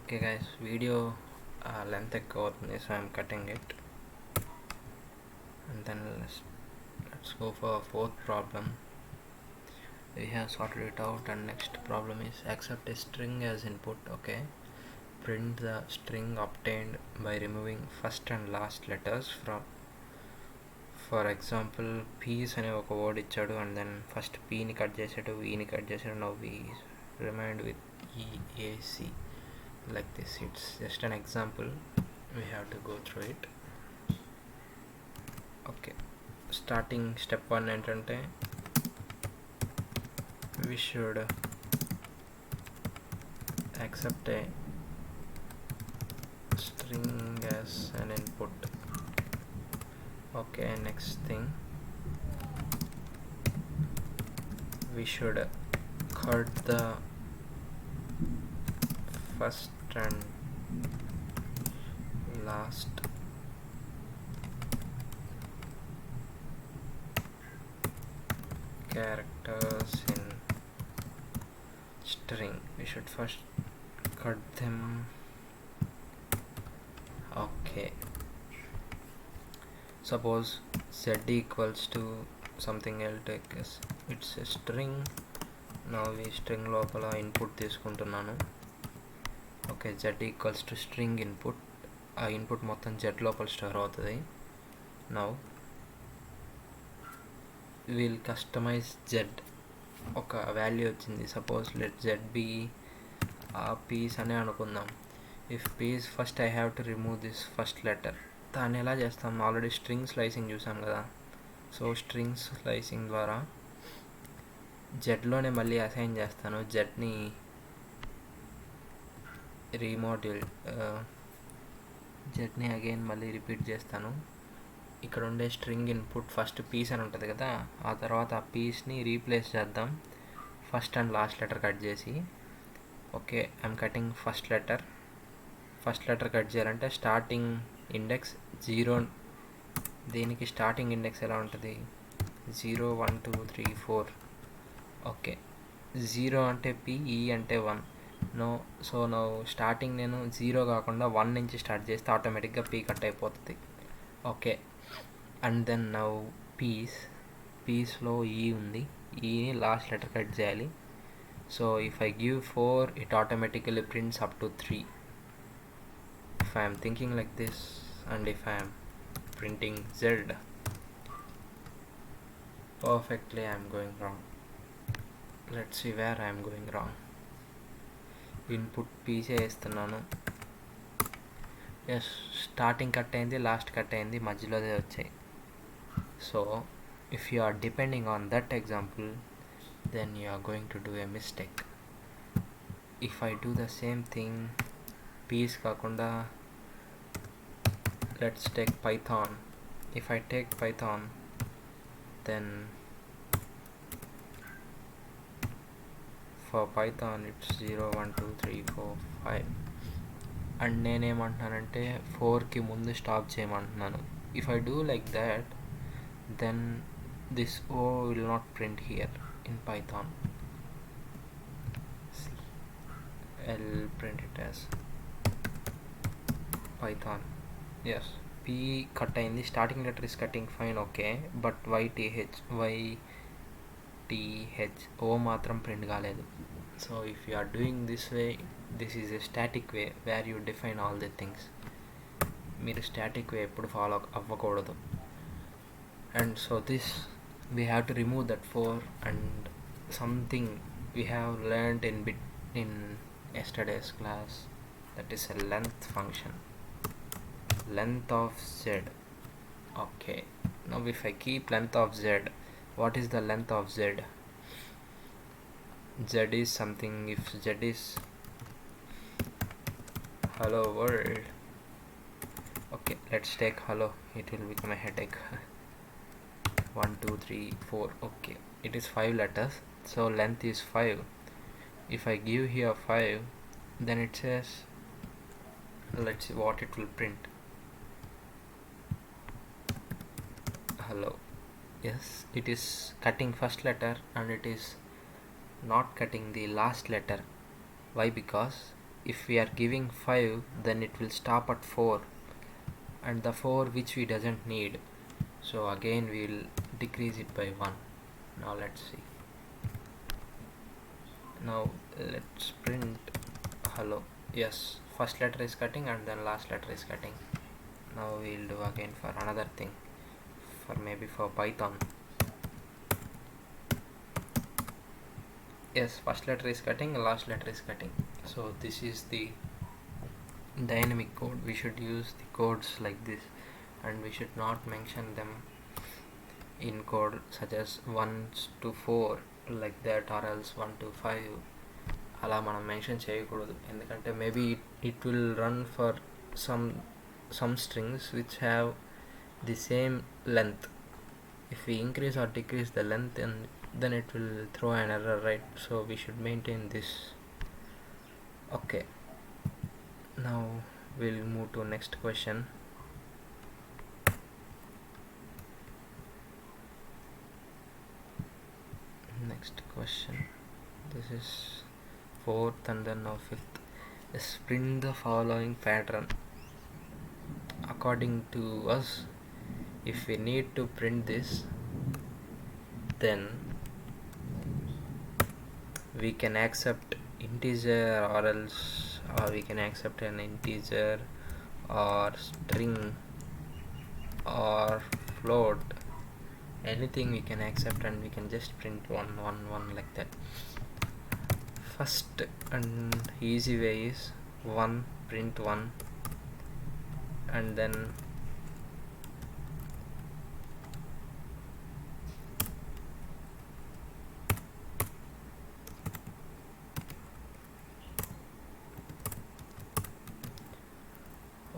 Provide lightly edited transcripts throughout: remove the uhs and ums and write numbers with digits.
Okay guys, video length ఎక్కువ అవుతుంది, so I'm cutting it. And then let's go for fourth problem. We have sorted it out, and next problem is accept a string as input. Okay, print the string obtained by removing first and last letters from, for example, peas అనే ఒక word ఇచ్చాడు, and then first Pని cut చేసాడు, Eని cut చేసాడు. Now we remained with EAC like this. It's just an example, we have to go through it. Okay, starting step 1 ఏంటంటే we should accept a string as an input. Okay, next thing, we should cut the first and last characters in string. We should first cut them. Okay, suppose z equals to something else, it's a string. Now we string లోపల input తీసుకుంటున్నాను. Okay, z equals to string input. ఆ input మొత్తం z లోపల store అవుతుంది. Now will customize z. ఒక value వచ్చింది, suppose let z be ఆ piece అనే అనుకుందాం. If piece first I have to remove this first letter. దాన్ని ఎలా చేస్తాం? ఆల్రెడీ స్ట్రింగ్ స్లైసింగ్ చూసాం కదా. సో స్ట్రింగ్ స్లైసింగ్ ద్వారా జెడ్లోనే మళ్ళీ అసైన్ చేస్తాను. జెడ్ని రీమోడ్యూల్ జెడ్ని అగైన్ మళ్ళీ రిపీట్ చేస్తాను. ఇక్కడ ఉండే స్ట్రింగ్ ఇన్పుట్ ఫస్ట్ పీస్ అని ఉంటుంది కదా, ఆ తర్వాత ఆ పీస్ని రీప్లేస్ చేద్దాం first and last letter cut చేసి. Okay, I'm cutting first letter. First letter cut చేయాలంటే స్టార్టింగ్ ఇండెక్స్ 0. దీనికి స్టార్టింగ్ ఇండెక్స్ ఎలా ఉంటుంది? 0 1 2 3 4. ఓకే, 0 అంటే పి, ఈ అంటే 1. సో స్టార్టింగ్ నేను 0 కాకుండా 1 నుంచి స్టార్ట్ చేస్తే ఆటోమేటిక్గా పీ కట్ అయిపోతుంది. ఓకే, అండ్ దెన్ నౌ పీస్లో ఈ ఉంది, ఈని లాస్ట్ లెటర్ కట్ చేయాలి. So if I give 4, it automatically prints up to 3. If I'm thinking like this and if I'm printing z perfectly, I am going wrong. Let's see where I am going wrong. Input పీసే వేస్తున్నాను. Yes, starting cut అయింది, last cut అయింది, మధ్యలోదే వచ్చాయి. So if you are depending on that example, then you are going to do a mistake. If I do the same thing, piece కాకుండా let's take Python. If I take Python, then for Python it's 0 1 2 3 4 5, and నేనేమంటున్నానంటే 4కి ముందు stop చేయమంటున్నాను. If I do like that, then this O will not print here in Python. See, I'll print it as Python. Yes, P cut అయింది, starting letter is cutting fine. Okay, but YTH O మాత్రం print కాలేదు. So if you are doing this way, this is a static way where you define all the things. మీరు static way ఎప్పుడు follow అవ్వకూడదు. And so this we have to remove that 4, and something we have learned in yesterday's class, that is a length function. Length of z. Okay, now if I keep length of z, what is the length of z? Z is something, if z is hello world. Okay, let's take hello, it will become a headache. 1 2 3 4. Okay, it is 5 letters, so length is 5. If I give here 5, then it says, let's see what it will print. Hello. Yes, it is cutting first letter and it is not cutting the last letter. Why? Because if we are giving 5, then it will stop at 4, and the 4 which we doesn't need, so again we will decrease it by 1. Now let's see. Now let's print hello. Yes, first letter is cutting and then last letter is cutting. Now we'll do again for another thing, for maybe for Python. Yes, first letter is cutting, last letter is cutting. So this is the dynamic code. We should use the codes like this, and we should not mention them in code such as 1 to 4 like that, or else 1 to 5 అలా మనం mention చేయకూడదు, ఎందుకంటే maybe it will run for some strings which have the same length. If we increase or decrease the length, and then it will throw an error, right? So we should maintain this. Okay, now we'll move to next question. Next question, this is 4th and then now 5th. Print the following pattern. According to us, if we need to print this, then we can accept integer, or else, or we can accept an integer or string or float, anything we can accept, and we can just print 1 1 1 like that. First and easy way is 1, print 1, and then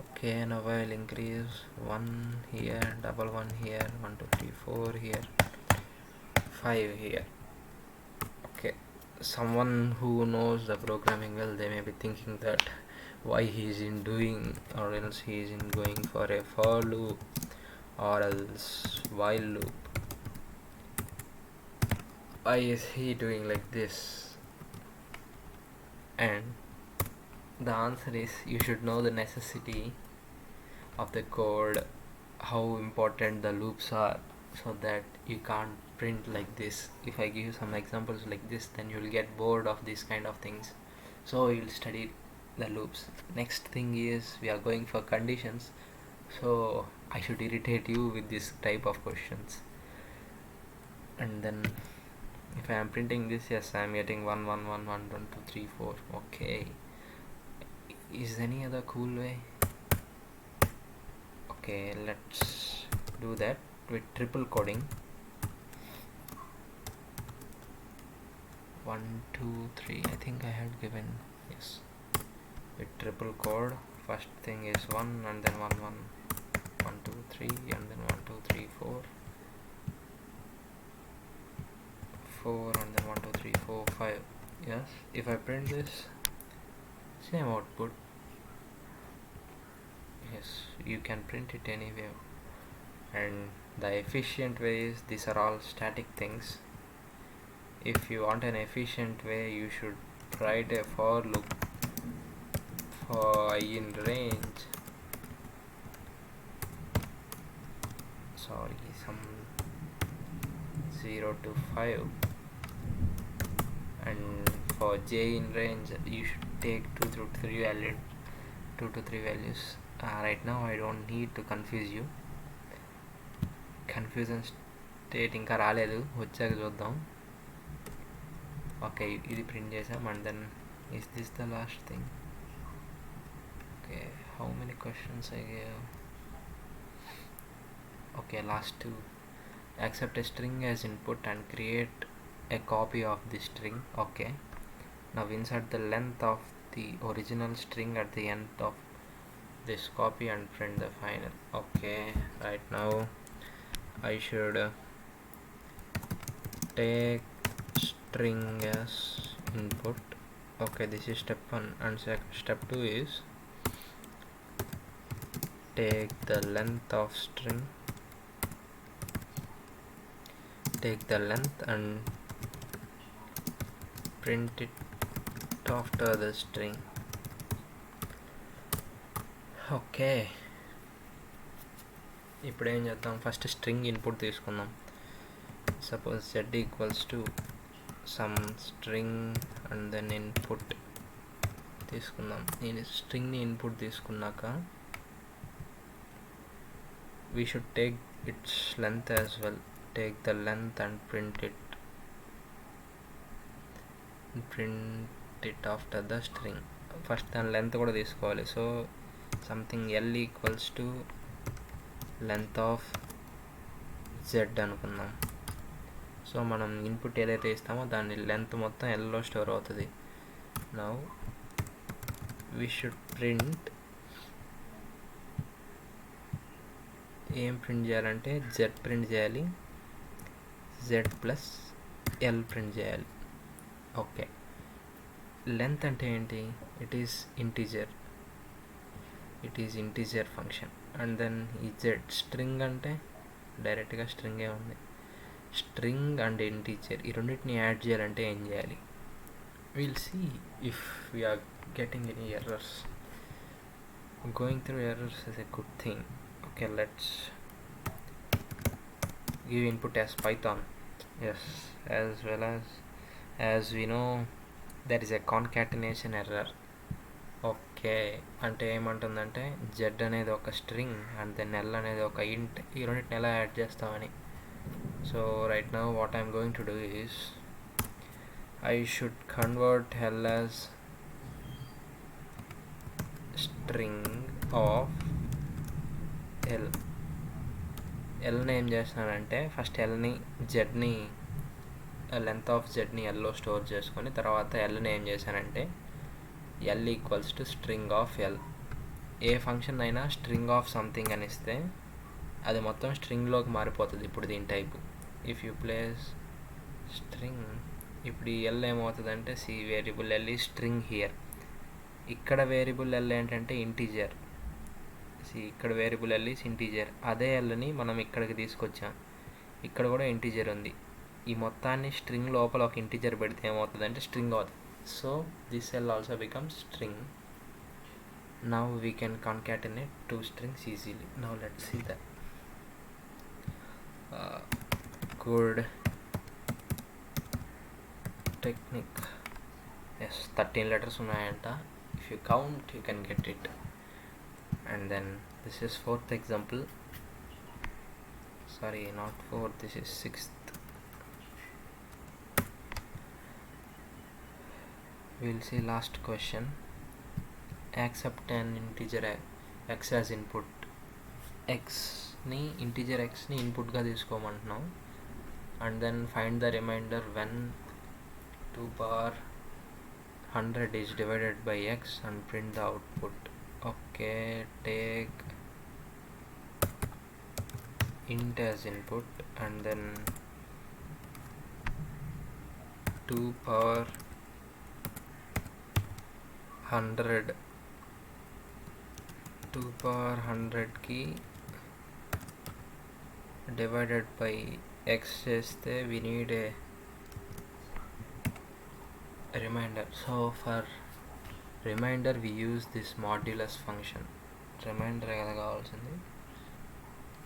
okay, now I'll increase 1 here, double 1 here, 1 2 3 4 here, 5 here. Okay, someone who knows the programming well, they may be thinking that why he is in doing, or else he is in going for a for loop or else while loop. Why is he doing like this? And the answer is, you should know the necessity of the code, how important the loops are, so that you can't print like this. If I give you some examples like this, then you'll get bored of these kind of things, so you'll study the loops. Next thing is, we are going for conditions, so I should irritate you with this type of questions. And then if I am printing this, yes, I am getting 1 1 1 1 1 2 3 4. Okay, is any other cool way? Okay, let's do that with triple coding. 1 2 3, I think I had given, yes, with triple code. First thing is 1, and then 1 1 1 2 3, and then 1 2 3 4 4, and then 1 2 3 4 5. Yes, if I print this, same output. Yes, you can print it anywhere. And the efficient way is, these are all static things. If you want an efficient way, you should write a for loop for I in range, some 0 to 5, and for j in range, you should take 2 to 3 values. Right now I don't need to confuse you. Confusion state ఇంకా రాలేదు, వచ్చాక చూద్దాం. Okay, ఇది print చేసాం. And then is this the last thing? Okay, how many questions I gave? Okay, last 2. Accept a string as input and create a copy of the string. Okay, now insert the length of the original string at the end of this copy and print the final. Okay, right now I should take string as input. Okay, this is step 1, and step 2 is take the length of string, take the length and print it after the string. Okay, ఇప్పుడు ఏం చేద్దాం, first string input తీసుకుందాం. Suppose z equals to some string and then input తీసుకుందాం. నేను స్ట్రింగ్ని input తీసుకున్నాక we should take its length as well. Take the length and print it after the string. First దాని length కూడా తీసుకోవాలి. So something l equals to length of z అనుకుందాం. సో మనం ఇన్పుట్ ఏదైతే ఇస్తామో దాని లెంత్ మొత్తం ఎల్లో స్టోర్ అవుతుంది. నౌ వీ షుడ్ ప్రింట్, ఏం ప్రింట్ చేయాలంటే z ప్రింట్ చేయాలి, z ప్లస్ l ప్రింట్ చేయాలి. ఓకే, లెంత్ అంటే ఏంటి? It is integer function. And then ఈ z స్ట్రింగ్ అంటే డైరెక్ట్గా స్ట్రింగే ఉంది. స్ట్రింగ్ అండ్ ఇంటీజర్ ఈ రెండింటిని యాడ్ చేయాలంటే ఏం చేయాలి? Will see if we're getting any errors. Going through errors is a good thing. Okay, let's give input as Python. Yes, as well as we know there is a concatenation error. Okay, అంటే ఏమంటుందంటే z అనేది ఒక string and then l అనేది ఒక ఇంట్, ఈ రెండింటిని ఎలా యాడ్ చేస్తామని. So right now what I'm going to do is I should convert l as string of ఎల్ని ఏం చేస్తున్నానంటే ఫస్ట్ ఎల్ని జెడ్ని లెంత్ ఆఫ్ జెడ్ని ఎల్లో స్టోర్ చేసుకొని తర్వాత ఎల్ని ఏం చేశానంటే L equals to string of L. ఏ ఫంక్షన్ అయినా స్ట్రింగ్ ఆఫ్ సంథింగ్ అని ఇస్తే అది మొత్తం స్ట్రింగ్లోకి మారిపోతుంది. ఇప్పుడు దీని type if you place string, ఇప్పుడు ఈ ఎల్ ఏమవుతుందంటే సి వేరియబుల్ ఎల్ ఈ స్ట్రింగ్ హియర్. ఇక్కడ వేరియబుల్ ఎల్ ఏంటంటే ఇంటీజర్. ఇక్కడ వేరియబుల్ ఎల్ ఈస్ ఇంటీజర్. అదే ఎల్ని మనం ఇక్కడికి తీసుకొచ్చాం, ఇక్కడ కూడా ఇంటీజర్ ఉంది. ఈ మొత్తాన్ని స్ట్రింగ్ లోపల ఒక ఇంటీజర్ పెడితే ఏమవుతుందంటే స్ట్రింగ్ అవుతుంది. So this L also becomes string. Now we can concatenate two strings easily. Now let's see that. Good technique. Yes, 13 letters ఉన్నాయంట. If you count you can get it. And then this is 4th example, sorry not 4th, this is 6th. We'll see last question. Accept an integer x as input. x ni integer x ni input ga తీసుకోమంటున్నాం. and then find the remainder when 2 power 100 is divided by x and print the output. Okay, take int as input and then 2 power 100 ki divided by x చేస్తే we need a remainder. So for remainder we use this modulus function. Remainder కదా కావాల్సింది.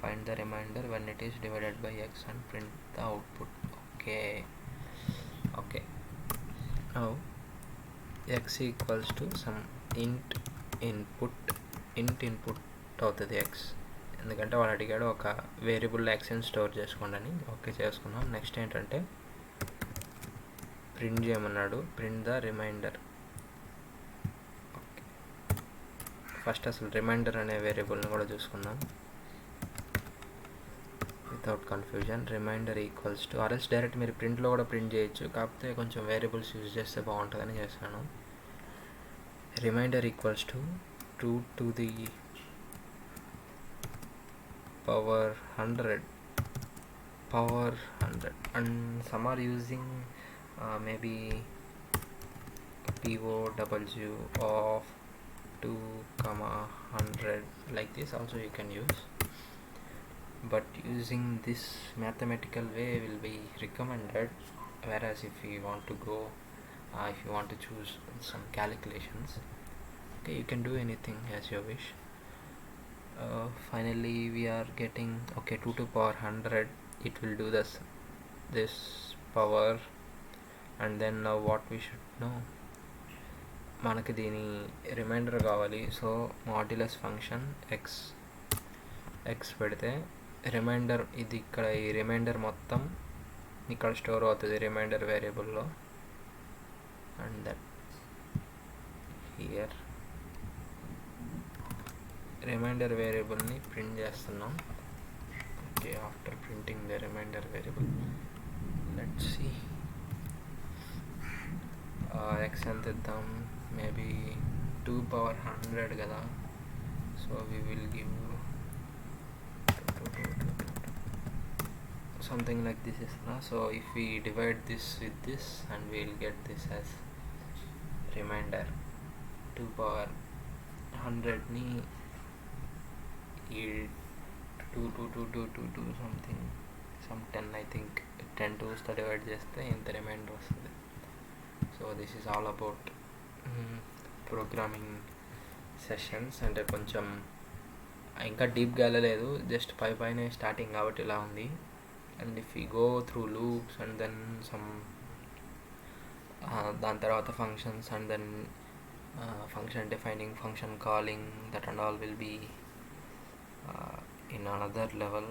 Find the remainder when it is divided by x and print the output. Okay, now x equals to some int input అవుతుంది x, ఎందుకంటే వాడు అడిగాడు ఒక variable xని store చేసుకోండి అని. ఓకే చేసుకున్నాం. నెక్స్ట్ ఏంటంటే ప్రింట్ చేయమన్నాడు, ప్రింట్ ద రిమైండర్. ఫస్ట్ అసలు రిమైండర్ అనే వేరియబుల్ని కూడా చూసుకుందాం without confusion. Reminder equals to, or else direct మీరు ప్రింట్లో కూడా ప్రింట్ చేయొచ్చు, కాకపోతే కొంచెం వేరియబుల్స్ యూజ్ చేస్తే బాగుంటుందని చేశాను. Reminder equals to 2 to the power 100 and some are using maybe POW of 2,100 like this also you can use, but using this mathematical way will be recommended, whereas if you want to go if you want to choose some calculations, okay, you can do anything as you wish. Finally we are getting, okay, 2 to power 100, it will do this power. And then now what we should know, మనకి దీని reminder కావాలి. So modulus function X పెడితే reminder, ఇది ఇక్కడ ఈ reminder మొత్తం ఇక్కడ store అవుతుంది రిమైండర్ వేరియబుల్లో. అండ్ దట్ హియర్ రిమైండర్ వేరియబుల్ని ప్రింట్ చేస్తున్నాం. Okay, after printing the reminder variable, let's see X ఎంత ఇద్దాం, మేబీ 2 power 100 కదా. So we will give something like this ఇస్తున్నా. So if we divide this with this and we'll get this as reminder. 2 power 100ని ఈ 2 something, some 10 I think, 10 2తో divide చేస్తే ఇంత reminder వస్తుంది. So this is all about programming sessions. అంటే కొంచెం ఇంకా డీప్గా వెళ్ళలేదు, జస్ట్ పైనే స్టార్టింగ్ కాబట్టి ఇలా ఉంది. And if you go through loops and then some దాని తర్వాత functions and then function defining, function calling, that and all will be in another level.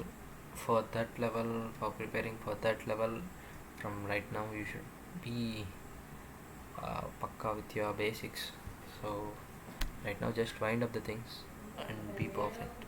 For that level, for preparing for that level, from right now you should be pakka with your basics. So right now just wind up the things and be perfect.